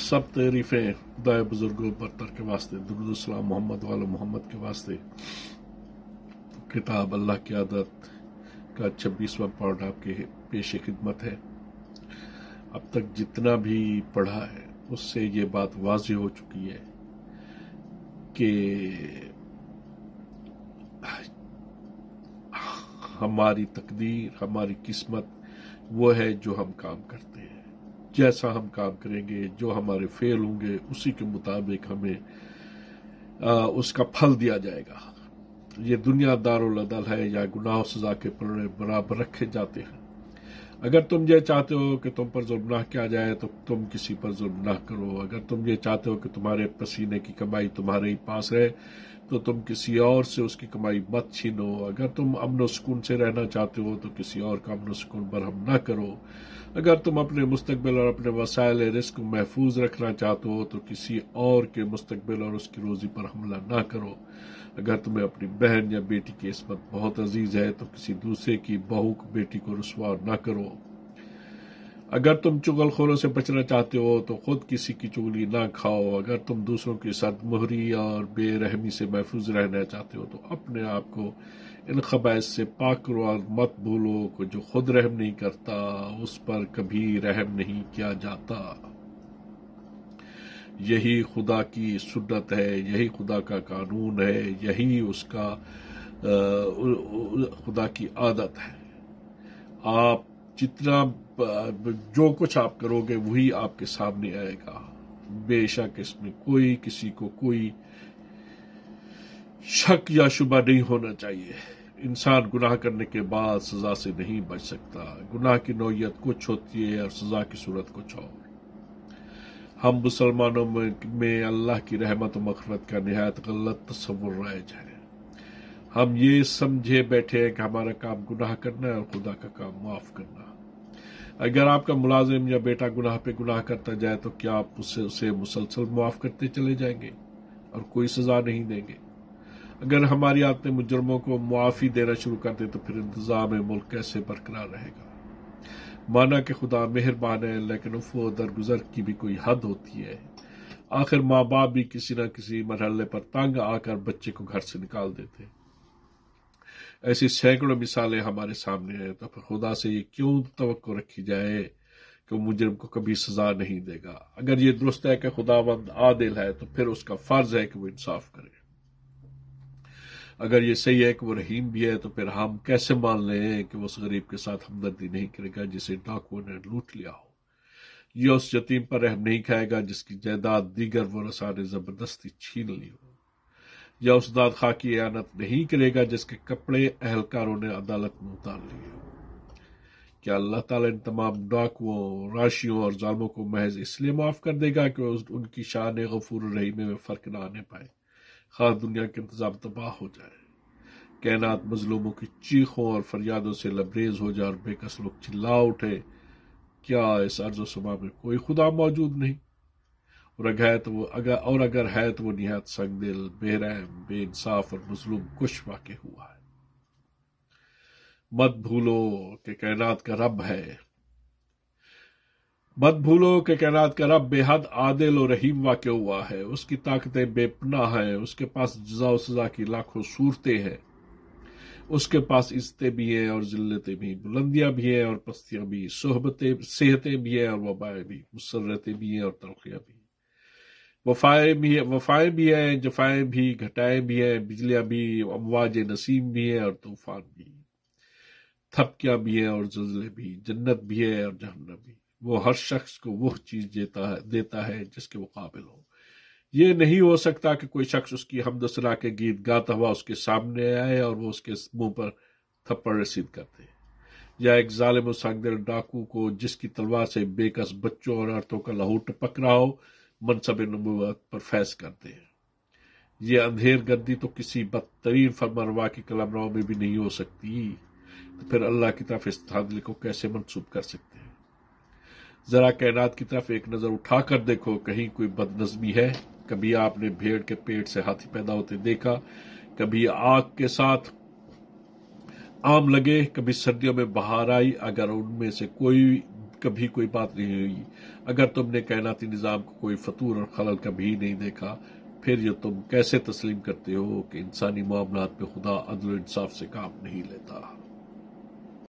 सब तारीफें खुदाए बुजुर्गों बरतर के वास्ते, दुरूद सलाम मोहम्मद वाले मोहम्मद के वास्ते। किताब अल्लाह की आदत का 26वां पार्ट आपके पेश खिदमत है। अब तक जितना भी पढ़ा है उससे ये बात वाज़ेह हो चुकी है कि हमारी तकदीर, हमारी किस्मत वो है जो हम काम करते हैं। जैसा हम काम करेंगे, जो हमारे फेल होंगे, उसी के मुताबिक हमें उसका फल दिया जाएगा। ये दुनिया दारुल अदल है या गुनाह सजा के पलड़े बराबर रखे जाते हैं। अगर तुम ये चाहते हो कि तुम पर जुल्म ना किया जाए तो तुम किसी पर जुल्म ना करो। अगर तुम ये चाहते हो कि तुम्हारे पसीने की कमाई तुम्हारे ही पास रहे तो तुम किसी और से उसकी कमाई मत छीनो। अगर तुम अमन और सुकून से रहना चाहते हो तो किसी और का अमन और सुकून बरहम ना करो। अगर तुम अपने मुस्तकबिल और अपने वसाइल रिस्क को महफूज रखना चाहते हो तो किसी और के मुस्तकबिल और उसकी रोजी पर हमला ना करो। अगर तुम्हें अपनी बहन या बेटी की इस्मत बहुत अजीज है तो किसी दूसरे की बहू को बेटी को रुसवा ना करो। अगर तुम चुगलखोरों से बचना चाहते हो तो खुद किसी की चुगली ना खाओ। अगर तुम दूसरों की सदमुहरी और बेरहमी से महफूज रहना चाहते हो तो अपने आप को इन खबाइस से पाक करो और मत भूलो कि जो खुद रहम नहीं करता उस पर कभी रहम नहीं किया जाता। यही खुदा की सुन्नत है, यही खुदा का कानून है, यही उसका खुदा की आदत है। आप जितना जो कुछ आप करोगे वही आपके सामने आएगा। बेशक इसमें कोई किसी को कोई शक या शुबा नहीं होना चाहिए। इंसान गुनाह करने के बाद सजा से नहीं बच सकता। गुनाह की नौयत कुछ होती है और सजा की सूरत कुछ और। हम मुसलमानों में अल्लाह की रहमत और मग़फ़िरत का निहायत गलत तस्वुर राइज है। हम ये समझे बैठे हैं कि हमारा काम गुनाह करना है और खुदा का काम माफ करना। अगर आपका मुलाजिम या बेटा गुनाह पे गुनाह करता जाए तो क्या आप उसे मुसलसल माफ करते चले जाएंगे और कोई सजा नहीं देंगे? अगर हमारी आदतें मुजरमों को मुआफ़ी देना शुरू कर दे तो फिर इंतजाम मुल्क कैसे बरकरार रहेगा? माना कि खुदा मेहरबान है लेकिन उफ़ो दरगुजर की भी कोई हद होती है। आखिर माँ बाप भी किसी न किसी मरहले पर तंग आकर बच्चे को घर से निकाल देते हैं। ऐसी सैकड़ों मिसालें हमारे सामने हैं। तो फिर खुदा से ये क्यों तवक्को रखी जाए कि वो मुजरिम को कभी सजा नहीं देगा? अगर ये दुरुस्त है कि खुदावंद आदिल है तो फिर उसका फर्ज है कि वो इंसाफ करे। अगर ये सही है कि वो रहीम भी है तो फिर हम कैसे मान लें कि वो उस गरीब के साथ हमदर्दी नहीं करेगा जिसे डाकुओं ने लूट लिया हो, या उस यतीम पर रहम नहीं खाएगा जिसकी जायदाद दीगर वरसा ने जबरदस्ती छीन ली हो, या उस दादखा की इयानत नहीं करेगा जिसके कपड़े अहलकारों ने अदालत में उतार लिए हो। क्या अल्लाह ताला इन तमाम डाकुओं, राशियों और जालिमों को महज इसलिए माफ कर देगा कि उनकी शान गफूर रहीम में फर्क न आने पाए, खास दुनिया के इंतजाम तबाह हो जाए, कायनात मजलूमों की चीखों और फरियादों से लबरेज हो जाए और बेकस लोग चिल्ला उठे, क्या इस अर्ज़ समा में कोई खुदा मौजूद नहीं? और अगर है तो वो निहायत संगदिल, बेरहम, बेइंसाफ और मजलूम कुश वाक़ हुआ है। मत भूलो कि कायनात का रब बेहद आदिल और रहीम वाक़ हुआ है। उसकी ताकतें बेपनाह हैं। उसके पास जज़ा और सज़ा की लाखों सूरतें हैं। उसके पास इज्जतें भी हैं और जिल्लतें भी, बुलंदियां भी हैं और पस्तियां भी, सेहतें भी हैं और वबाएं भी, मुसर्रतें भी हैं और तलखियां भी, वफाएं भी हैं, जफाएं भी, घटाएं भी हैं, बिजलियां भी, अमवाज नसीम भी हैं और तूफान भी, थपकियां भी हैं और ज़लज़ले भी, जन्नत भी है और जहन्नम भी। वो हर शख्स को वो चीज देता है जिसके वो काबिल हो। ये नहीं हो सकता कि कोई शख्स उसकी हमद सना के गीत गाता हुआ उसके सामने आए और वो उसके मुंह पर थप्पड़ रसीद करते, या एक जालिम संगदिल डाकू को जिसकी तलवार से बेकस बच्चों और औरतों का लहू टपक रहा हो मनसब नबूवत पर फैज करते हैं। ये अंधेर गर्दी तो किसी बदतरीन फरमानरवा की कलमनाओं में भी नहीं हो सकती, तो फिर अल्लाह की तरफ इस तादली को कैसे मंसूब कर सकते हैं? जरा कायनात की तरफ एक नजर उठा कर देखो, कहीं कोई बदनज़मी है? कभी आपने भेड़ के पेट से हाथी पैदा होते देखा? कभी आग के साथ आम लगे? कभी सर्दियों में बहार आई? अगर उनमें से कोई کبھی کوئی بات نہیں ہوئی، اگر تم نے کائناتی نظام کو کوئی فطور اور خلل کبھی نہیں دیکھا، پھر یہ تم کیسے تسلیم کرتے ہو کہ انسانی معاملات میں خدا عدل و انصاف سے کام نہیں لیتا؟